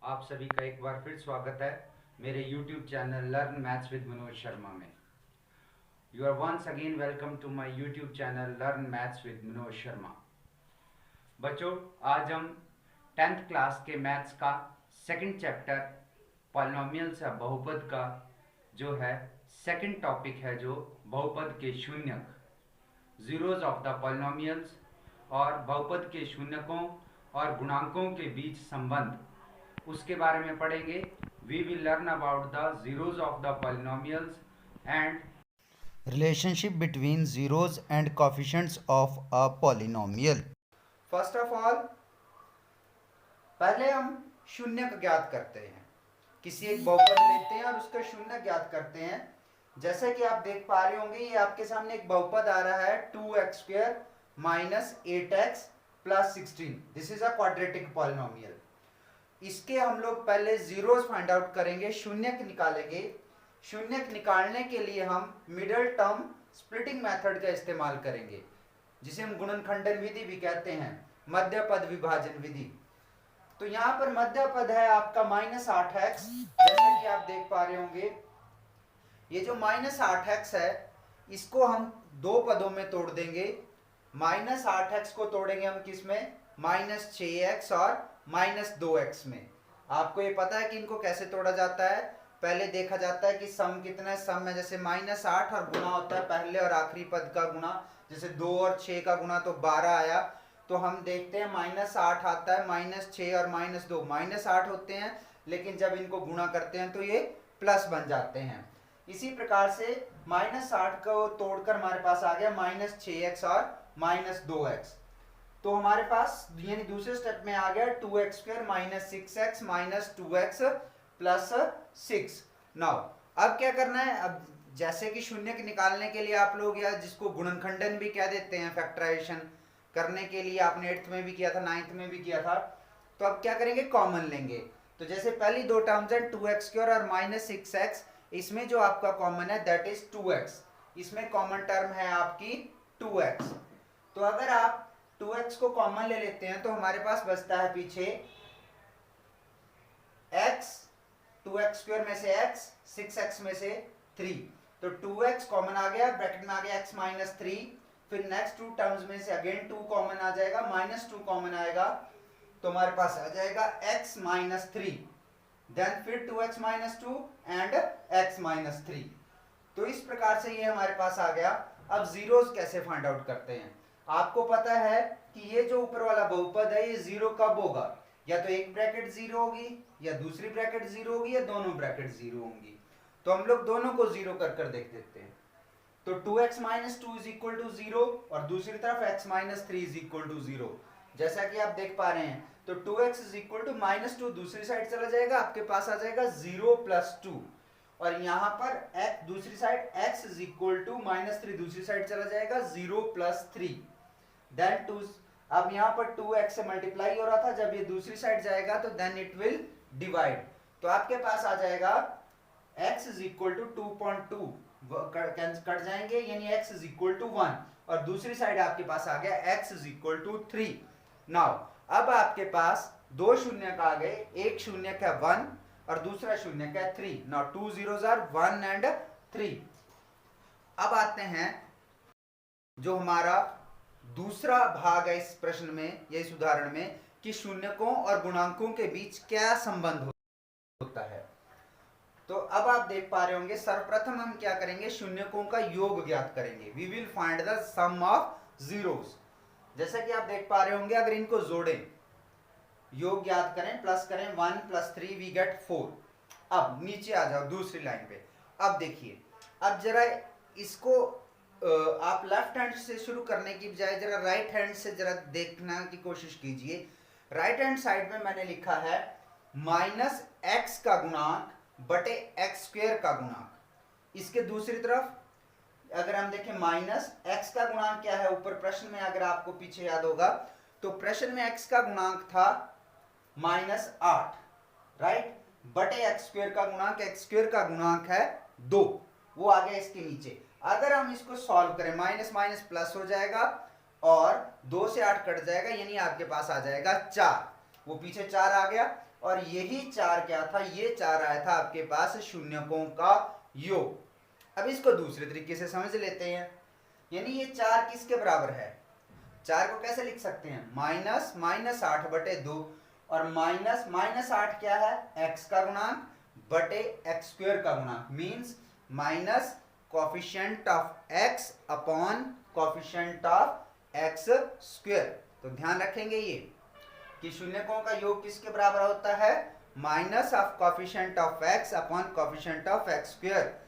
आप सभी का एक बार फिर स्वागत है मेरे YouTube channel learn maths with Manoj Sharma में। You are once again welcome to my YouTube channel learn maths with Manoj Sharma. बच्चों, आज हम 10th क्लास के मैथ्स का सेकंड चैप्टर पॉलिनोमियल्स या बहुपद का जो है सेकंड टॉपिक है, जो बहुपद के शून्यक, जीरोज ऑफ द पॉलिनोमियल्स और बहुपद के शून्यकों और गुणांकों के बीच संबंध, उसके बारे में पढ़ेंगे। We will learn about the zeros of the polynomials and relationship between zeros and coefficients of a polynomial. First of all पहले हम शून्यक ज्ञात करते हैं। किसी एक बहुपद लेते हैं और उसका शून्य ज्ञात करते हैं। जैसे कि आप देख पा रहे होंगे, ये आपके सामने एक बहुपद आ रहा है 2x² minus 8x plus 16। This is a quadratic polynomial. इसके हम लोग पहले जीरोस फाइंड आउट करेंगे, शून्यक निकालेंगे। शून्यक निकालने के लिए हम मिडिल टर्म स्प्लिटिंग मेथड का इस्तेमाल करेंगे, जिसे हम गुणनखंडन विधि भी कहते हैं, मध्य पद विभाजन विधि। तो यहाँ पर मध्य पद है आपका -8x। जैसा कि आप देख पा रहे होंगे, ये जो -8x है इसको हम दो पदों में तोड़ देंगे। -8x को तोड़ेंगे हम किस में? -6x और -2x में। आपको ये पता है कि इनको कैसे तोड़ा जाता है? पहले देखा जाता है कि सम कितना है। सम में जैसे -8 और गुना होता है पहले और आखिरी पद का गुना। जैसे 2 और 6 का गुना तो 12 आया। तो हम देखते हैं -8 आता है, -6 और -2 -8 होते हैं, लेकिन जब इनको गुणा करते हैं तो ये प्लस बन जाते हैं। इसी प्रकार से -8 को तोड़कर हमारे पास आ गया -6x और -2x। तो हमारे पास यानी दूसरे स्टेप में आ गया 2x² minus 6x minus 2x plus 6। Now अब क्या करना है? अब जैसे कि शून्यक निकालने के लिए आप लोग, या जिसको गुणनखंडन भी कह देते हैं, फैक्टराइजेशन करने के लिए आपने 8th में भी किया था, 9th में भी किया था। तो अब क्या करेंगे? कॉमन लेंगे। तो जैसे पहली दो टर्म्स है 2x² और -6x, इसमें जो आपका कॉमन है दैट इज 2x। इसमें कॉमन टर्म है आपकी 2x। तो अगर आप 2x को कॉमन ले लेते हैं तो हमारे पास बचता है पीछे x, 2x² में से x, 6x में से 3। तो 2x कॉमन आ गया, ब्रैकेट में आ गया x माइनस 3। फिर नेक्स्ट टू टर्म्स में से अगेन 2 कॉमन आ जाएगा, -2 कॉमन आएगा, तो हमारे पास आ जाएगा x माइनस 3। देन फिर 2x minus 2 and x minus 3। तो इस प्रकार से ये हमारे पास आ गया। अब जीरोस कैसे फाइंड आउट करते हैं? आपको पता है कि ये जो ऊपर वाला बहुपद है ये जीरो कब होगा? या तो एक ब्रैकेट जीरो होगी, या दूसरी ब्रैकेट जीरो होगी, या दोनों ब्रैकेट जीरो होंगी। तो हम लोग दोनों को जीरो कर कर देख देते हैं। तो 2x minus 2 is equal to 0 और दूसरी तरफ x minus 3 is equal to 0। जैसा कि आप देख पा रहे हैं, तो 2x इज इक्वल टू -2 दूसरी साइड चला जाएगा, आपके पास आ जाएगा 0 प्लस 2। और यहाँ पर x दूसरी side x is equal to -3 दूसरी साइड चला जाएगा 0 प्लस 3। देन 2, अब यहाँ पर 2x से मल्टीप्लाई हो रहा था, जब ये दूसरी साइड जाएगा तो देन इट विल डिवाइड। तो आपके पास आ जाएगा x is equal to 2.2 cut जाएंगे, यानी x इज इक्वल टू 1, और दूसरी साइड आपके पास आ गया x is equal to 3। Now अब आपके पास दो शून्यक आ गए, एक शून्यक है 1 और दूसरा शून्यक है 3। Now 2 zeros are 1 and 3। अब आते हैं जो हमारा दूसरा भाग है इस प्रश्न में या इस उदाहरण में, कि शून्यकों और गुणांकों के बीच क्या संबंध होता है। तो अब आप देख पा रहे होंगे, सर्वप्रथम हम क्या करेंगे? शून्यकों का योग ज्ञात करेंगे। We will find the sum of zeros. जैसा कि आप देख पा रहे होंगे, अगर इनको जोड़ें, योग ज्ञात करें, प्लस करें, 1 + 3 वी गेट 4। अब नीचे आ जाओ दूसरी लाइन पे। अब देखिए, अब जरा इसको आप लेफ्ट हैंड से शुरू करने की बजाय जरा राइट हैंड से जरा देखना की कोशिश कीजिए। राइट हैंड साइड में मैंने लिखा है -x का गुणांक बटे x² का गुणांक। इसके दूसरी तरफ अगर हम देखें, -x का गुणांक क्या है? ऊपर प्रश्न में अगर आपको पीछे याद होगा तो प्रश्न में x का गुणांक था -8, राइट, बटे x² का गुणांक। x² का गुणांक है 2, वो आ गया इसके नीचे। अगर हम इसको सॉल्व करें, माइनस माइनस प्लस हो जाएगा और 2 से 8 कट जाएगा, यानी आपके पास आ जाएगा 4। वो पीछे 4 आ गया और यही 4 क्या था, ये 4 आया था आपके पास शून्यकों का योग। अब इसको दूसरे तरीके से समझ लेते हैं, यानी ये 4 किसके बराबर है, 4 को कैसे लिख सकते हैं, -8/2 और -8 क्या है, x का गुणांक बटे x स्क्वायर का गुणांक, means minus coefficient of x upon coefficient of x square. तो ध्यान रखेंगे ये कि शून्यकों का योग किसके बराबर होता है, minus of coefficient of x upon coefficient of x square,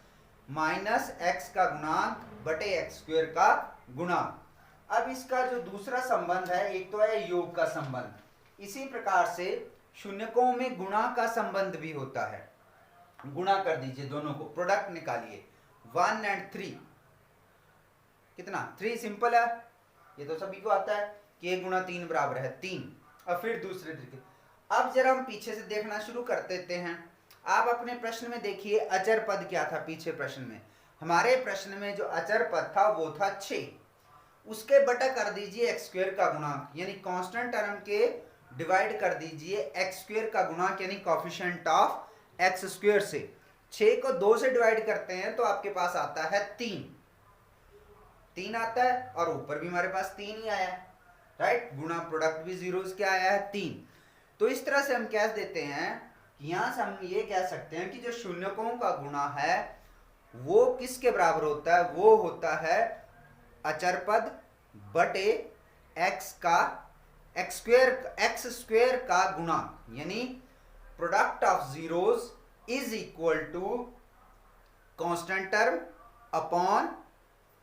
minus x का गुणांक बटे x स्क्वायर का गुणांक। अब इसका जो दूसरा संबंध है, एक तो है योग का संबंध, इसी प्रकार से शून्यकों में गुणा का संबंध भी होता है। गुणा कर दीजिए दोनों को, प्रोडक्ट निकालिए, 1 और 3 कितना, 3 सिंपल है, ये तो सभी को आता है कि 1 गुणा 3 बराबर है 3। और फिर दूसरे तरीके, अब जरा हम पीछे से देखना शुरू कर देते हैं। आप अपने प्रश्न में देखिए अचर पद क्या था, पीछे प्रश्न में, हमारे प्रश्न में जो अचर पद था वो था 6, उसके बटा कर दीजिए x स्क्वायर का गुणांक, यानी कांस्टेंट टर्म के डिवाइड कर दीजिए x स्क्वायर का गुणांक यानी कोफिशिएंट ऑफ x स्क्वायर से। 6 को 2 से डिवाइड करते हैं तो आपके पास आता है 3 आता है, और ऊपर भी हमारे पास 3 ही आया है, राइट, गुणा प्रोडक्ट भी जीरोस क्या आया है 3। तो इस तरह से हम कह देते हैं, यहां से हम ये कह सकते हैं कि जो शून्यकों का गुणा है वो किसके बराबर होता है, वो होता है अचर पद बटे x स्क्वायर का गुणांक, यानी product of zeros is equal to constant term upon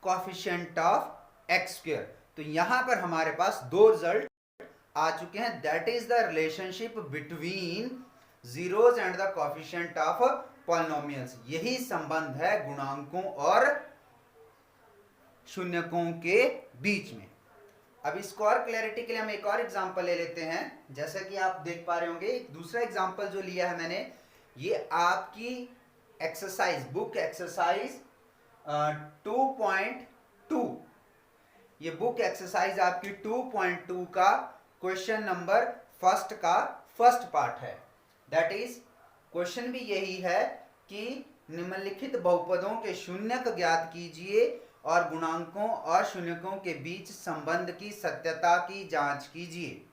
coefficient of x square. तो यहां पर हमारे पास दो रिजल्ट आ चुके हैं, that is the relationship between zeros and the coefficient of polynomials. यही संबंध है गुणांकों और शून्यकों के बीच में। अब इसको और क्लैरिटी के लिए हम एक और एग्जांपल ले लेते हैं। जैसे कि आप देख पा रहे होंगे, एक दूसरा एग्जांपल जो लिया है मैंने, ये आपकी एक्सरसाइज बुक एक्सरसाइज 2.2, ये बुक एक्सरसाइज आपकी 2.2 का क्वेश्चन नंबर फर्स्ट का फर्स्ट पार्ट है। दैट इज क्वेश्चन भी यही है कि निम्नलिखित बहुपदों के शून्यक ज्ञात कीजिए और गुणांकों और शून्यकों के बीच संबंध की सत्यता की जांच कीजिए।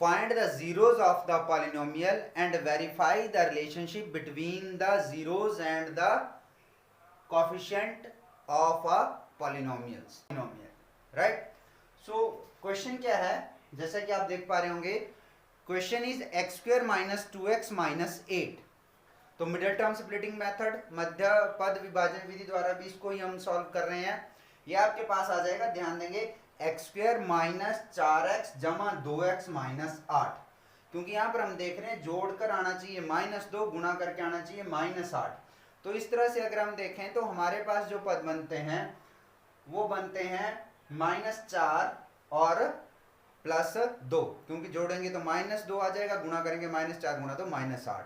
Find the zeros of the polynomial and verify the relationship between the zeros and the coefficient of a polynomial, right. So question क्या है, जैसे कि आप देख पा रहे होंगे, question is x square minus 2x minus 8। तो मिडिल टर्म स्प्लिटिंग मेथड, मध्य पद विभाजन विधि द्वारा भी इसको ही हम सॉल्व कर रहे हैं। ये आपके पास आ जाएगा, ध्यान देंगे, एक्स स्क्वायर माइनस 4x जमा 2x माइनस 8, क्योंकि यहाँ पर हम देख रहे हैं जोड़कर आना चाहिए -2, गुणा करके आना चाहिए -8। तो इस तरह से अगर हम देखें तो हमारे पास जो पद बनते हैं वो बनते हैं -4 और +2, क्योंकि जोड़ेंगे तो -2 आ जाएगा, गुणा करेंगे -4 गुणा तो -8।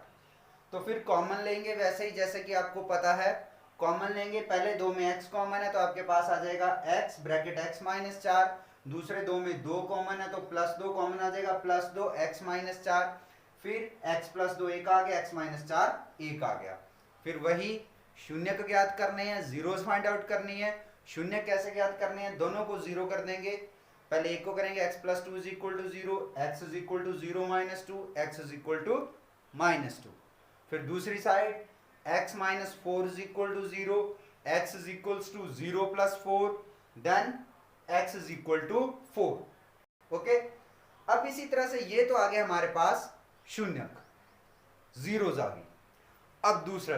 तो फिर कॉमन लेंगे वैसे ही जैसे कि आपको पता है, कॉमन लेंगे, पहले 2 में x कॉमन है तो आपके पास आ जाएगा x ब्रैकेट x माइनस 4, दूसरे 2 में 2 कॉमन है तो +2 कॉमन आ जाएगा, +2 x माइनस 4, फिर x +2 1 आ गया, x माइनस 4 1 आ गया। फिर वही शून्य को ज्ञात करने हैं, जीरोस फाइंड आउट करनी है। शून्य कैसे ज्ञात करने हैं, दोनों को जीरो कर देंगे, पहले एक को करेंगे x + 2 = 0, x = 0 - 2, x = -2। फिर दूसरी side x - 4 = 0, x = 0 + 4, then x = 4। Okay, अब इसी तरह से ये तो आ गया हमारे पास शून्यक, जीरोस आ गई। अब दूसरा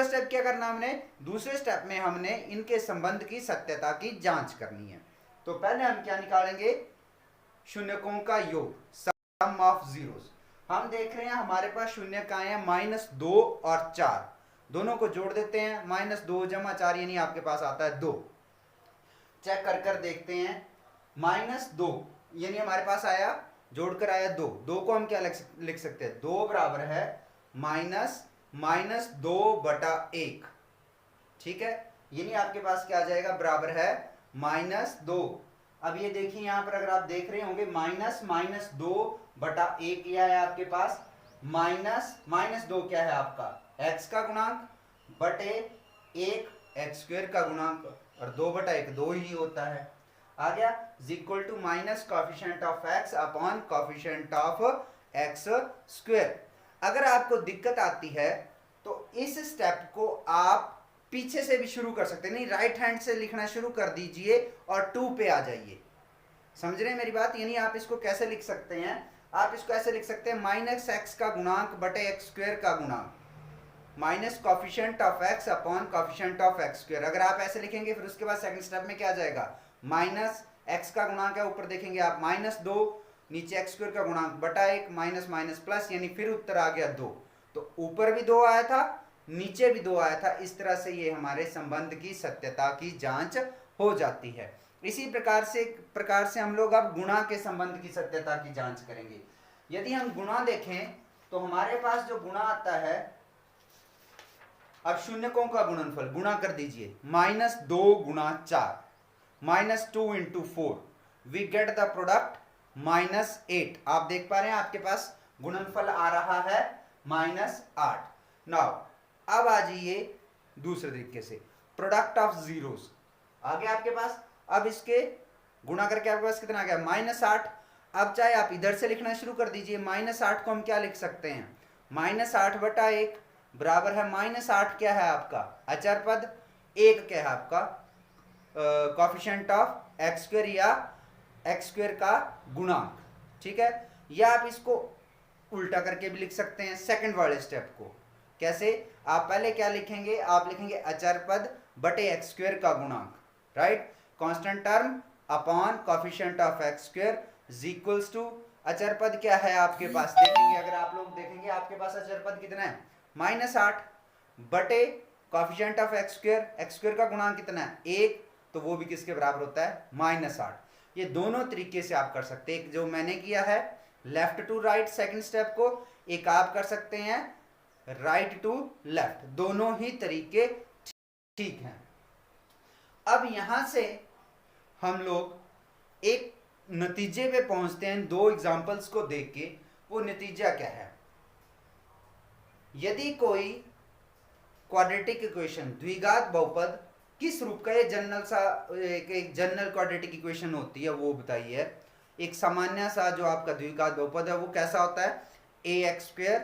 स्टेप क्या करना हमने, दूसरे स्टेप में हमने इनके संबंध की सत्यता की जांच करनी है। तो पहले हम क्या निकालेंगे, शून्यकों का योग, सम ऑफ जीरोस। हम देख रहे हैं हमारे पास शून्य का है -2 और 4, दोनों को जोड़ देते हैं, -2 + 4 यानी आपके पास आता है 2। चेक कर देखते हैं, -2 यानी हमारे पास आया, जोड़कर आया 2। 2 को हम क्या लिख सकते हैं, 2 बराबर है -2/1, ठीक है, यानी आपके पास क्या आ जाएगा, बराबर है -2। अब ये देखिए यहाँ पर अगर आप देख रहे होंगे माइनस माइनस 2 बटा ए किया है आपके पास, माइनस माइनस 2 क्या है आपका x का गुणांक बटे 1 एक्स स्क्वायर का गुणांक, और 2 बटा 1 2 ही होता है। आ गया is equal to minus coefficient of x upon coefficient of x square. अगर आपको दिक्कत आती है तो इस स्टेप को आप पीछे से भी शुरू कर सकते हैं, नहीं राइट हैंड से लिखना शुरू कर दीजिए और 2 पे आ जाइए। समझ रहे हैं मेरी बात? यानी आप इसको कैसे लिख सकते हैं, आप इसको ऐसे लिख सकते हैं माइनस एक्स का गुणांक बटे एक्स स्क्वायर का गुणांक, minus coefficient of x upon coefficient of x square. अगर आप ऐसे लिखेंगे फिर उसके बाद सेकंड स्टेप में क्या आ जाएगा, माइनस एक्स का गुणांक है, ऊपर देखेंगे आप माइनस 2, नीचे एक्स स्क्वायर का गुणांक बटा 1, माइनस माइनस प्लस, यानी फिर उत्तर आ गया 2। तो ऊपर भी 2 आया था, नीचे भी 2 आया था। इस तरह से ये हमारे संबंध की सत्यता की जांच हो जाती है। इसी प्रकार से हम लोग अब गुणा के संबंध की सत्यता की जांच करेंगे। यदि हम गुणा देखें तो हमारे पास जो गुणा आता है, अब शून्यकों का गुणनफल गुणा कर दीजिए, माइनस 2 गुणा 4, minus 2 into 4, we get the product minus 8। आप देख पा रहे हैं आपके पास गुणनफल आ रहा है माइनस 8। नाउ अब आ जाइए दूसरे तरीके से, प्रोडक्ट ऑफ जीरोस आ गया आपके पास। अब इसके गुणा करके आपके पास कितना आ गया, माइनस 8। अब चाहे आप इधर से लिखना शुरू कर दीजिए, माइनस 8 को हम क्या लिख सकते हैं, माइनस 8 बटा 1 बराबर है माइनस 8 क्या है आपका अचर पद, 1 क्या है आपका कॉफिशिएंट ऑफ एक्स स्क्वायर या एक्स स्क्वायर का गुणांक। ठीक है, या आप इसको उल्टा करके भी लिख सकते हैं सेकंड वाले स्टेप को। कैसे, आप पहले क्या लिखेंगे, आप लिखेंगे अचर पद बटे एक्स स्क्वायर का गुणांक, right, constant term upon coefficient of x square is equals to, अचर पद क्या है आपके पास, देखेंगे अगर आप लोग देखेंगे आपके पास अचर पद कितना है माइनस 8 बटे कॉफिशिएंट ऑफ एक्स स्क्वायर का गुणांक कितना है 1, तो वो भी किसके बराबर होता है माइनस 8। ये दोनों तरीके से आप कर सकते हैं, एक जो मैंने किया है left to right second step को, एक आप कर सकते हैं राइट टू लेफ्ट, दोनों ही तरीके ठीक हैं। अब यहां से हम लोग एक नतीजे पे पहुंचते हैं दो एग्जांपल्स को देख के। वो नतीजा क्या है, यदि कोई क्वाड्रेटिक इक्वेशन द्विघात बहुपद किस रूप का, ये जनरल सा एक जनरल क्वाड्रेटिक इक्वेशन होती है वो बताइए। एक सामान्य सा जो आपका द्विघात बहुपद है वो कैसा होता है, a x square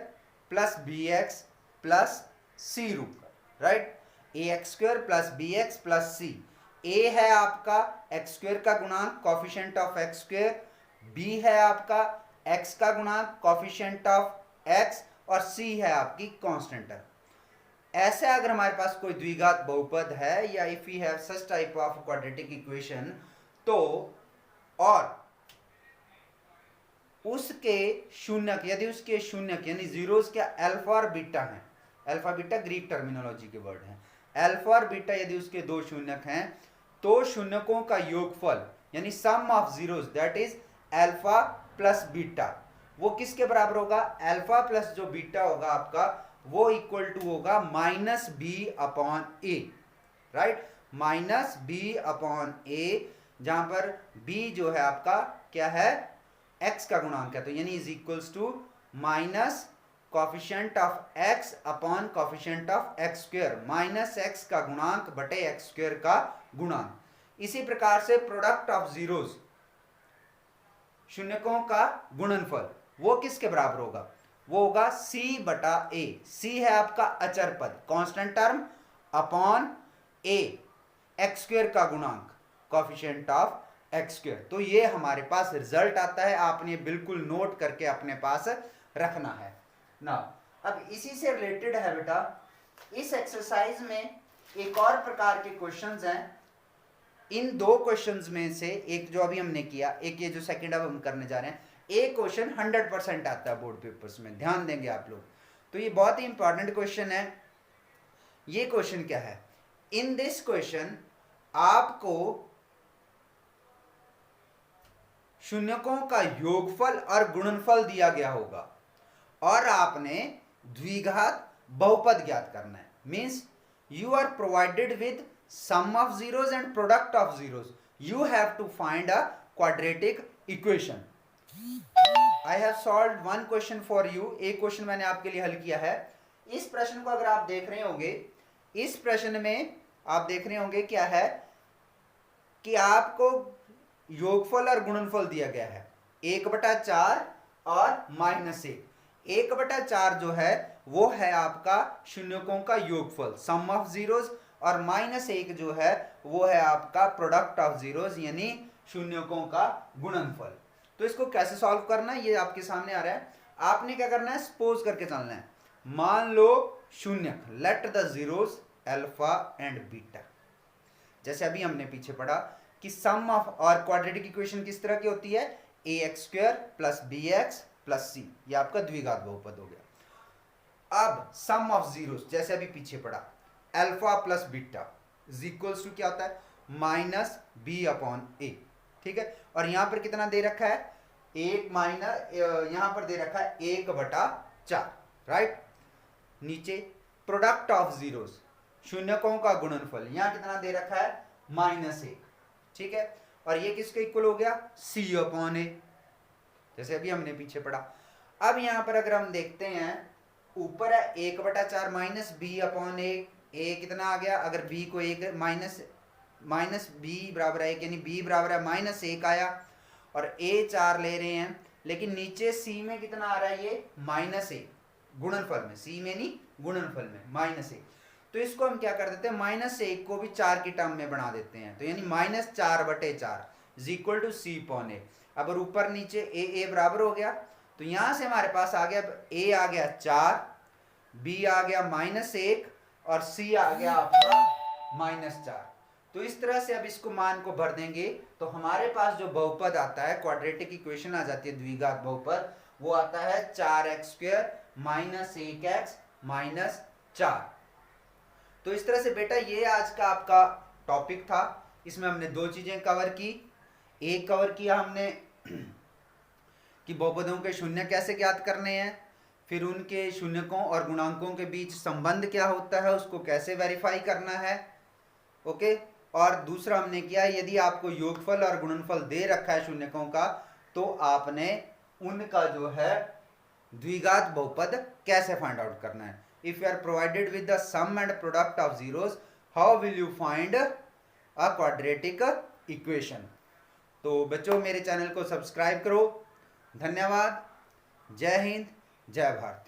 plus b x plus c रूप का, right, a x square plus b x plus c. A है आपका एक्स स्क्वायर का गुणांक coefficient of x square, b है आपका एक्स का गुणांक कॉफिशिएंट ऑफ एक्स, और सी है आपकी कांस्टेंट टर्म। ऐसे अगर हमारे पास कोई द्विघात बहुपद है या if we have such type of quadratic equation, तो और उसके शून्यक, यदि उसके शून्यक यानी जीरोस क्या अल्फा और बीटा हैं, अल्फा बीटा ग्रीक टर्मिनोलॉजी के वर्ड हैं, अल्फा और बीटा यदि उसके दो शून्यक हैं तो शून्यकों का योगफल यानी sum of zeros that is alpha plus beta, वो किसके बराबर होगा, अल्फा प्लस जो बीटा होगा आपका वो इक्वल टू होगा माइनस बी अपॉन ए, राइट, माइनस बी अपॉन ए, जहां पर बी जो है आपका क्या है एक्स का गुणांक है, तो यानी is equals to minus coefficient of x upon coefficient of x square, minus x का गुणांक बटे एक्स स्क्वायर का गुणांक। इसी प्रकार से प्रोडक्ट ऑफ जीरोस शून्यकों का गुणनफल वो किसके बराबर होगा, वो होगा सी बटा ए, सी है आपका अचर पद कांस्टेंट टर्म अपॉन ए एक्स स्क्वायर का गुणांक कॉफिशिएंट ऑफ एक्स स्क्वायर। तो ये हमारे पास रिजल्ट आता है, आपने बिल्कुल नोट करके अपने पास रखना है ना। अब इसी से रिलेटेड है बेटा, इस एक्सरसाइज में एक और प्रकार के क्वेश्चंस हैं। इन दो क्वेश्चंस में से एक जो अभी हमने किया, एक ये जो सेकंड अब हम करने जा रहे हैं, एक क्वेश्चन 100% आता है बोर्ड पेपर्स में, ध्यान देंगे आप लोग। तो ये बहुत ही इंपॉर्टेंट क्वेश्चन है। ये क्वेश्चन क्या है, इन दिस क्वेश्चन आपको शून्यकों का योगफल और गुणनफल दिया गया होगा और आपने द्विघात बहुपद ज्ञात करना है। Means you are provided with sum of zeros and product of zeros, you have to find a quadratic equation. I have solved one question for you. एक क्वेश्चन मैंने आपके लिए हल किया है. इस प्रश्न को अगर आप देख रहे होंगे, इस प्रश्न में आप देख रहे होंगे क्या है कि आपको योगफल और गुणनफल दिया गया है 1/4 और -1. 1/4 जो है वो है आपका शून्यकों का योगफल, सम ऑफ जीरोज, और -1 जो है वो है आपका प्रोडक्ट ऑफ जीरोज यानी शून्यकों का गुणनफल. तो इसको कैसे सॉल्व करना है ये आपके सामने आ रहा है. आपने क्या करना है, सपोज करके चलना है. मान लो शून्यक, let the zeros alpha and beta. जैसे अभी हमने पीछे पढ़ा कि सम ऑफ और क्वाड्रेटिक इक्वेशन किस तरह की होती है, ax² + bx + c. ये आपका द्विघात बहुपद हो गया. अब सम ऑफ जीरोस जैसे अभी पीछे पढ़ा, alpha plus beta is equals to क्या होता है, -b/a. ठीक है, और यहां पर कितना दे रखा है, यहां पर दे रखा है 1/4. राइट. नीचे प्रोडक्ट ऑफ जीरोस, शून्यकों का गुणनफल, यहां कितना दे रखा है, -1. ठीक है, और ये किसके इक्वल हो गया, c/a. जैसे अभी हमने पीछे पढ़ा. अब यहां पर अगर हम देखते हैं, ऊपर है 1/4 -b/a. a कितना आ गया, अगर b को एक माइनस b बराबर है 1 यानी b बराबर है -1 आया, और a 4 ले रहे हैं, लेकिन नीचे c में कितना आ रहा है, ये -1 गुणनफल में, c में नहीं गुणनफल में -1. तो इसको हम क्या कर देते हैं, -1 को भी 4 की टर्म में बना देते हैं, तो यानी -4/4 इज इक्वल टू c/a. अब ऊपर नीचे a बराबर हो गया, तो यहां से हमारे पास आ गया, a आ गया 4, b आ गया -1 और c आ गया आपका -4. तो इस तरह से अब इसको मान को भर देंगे तो हमारे पास जो बहुपद आता है, क्वाड्रेटिक इक्वेशन आ जाती है द्विघात बहुपद, वो आता है 4x² - 1x - 4. तो इस तरह से बेटा ये आज का आपका टॉपिक था. इसमें हमने दो चीजें कवर की. एक कवर किया हमने कि बहुपदों के शून्य कैसे ज्ञात करने हैं, फिर उनके शून्यकों और गुणांकों के बीच संबंध क्या होता है उसको कैसे वेरीफाई करना है. ओके. और दूसरा हमने किया, यदि आपको योगफल और गुणनफल दे रखा है शून्यकों का, तो आपने उनका जो है द्विघात बहुपद कैसे फाइंड आउट करना है. If you are provided with the sum and product of zeros, how will you find a quadratic equation. तो बच्चों मेरे चैनल को सब्सक्राइब करो. धन्यवाद. जय हिंद, जय भारत.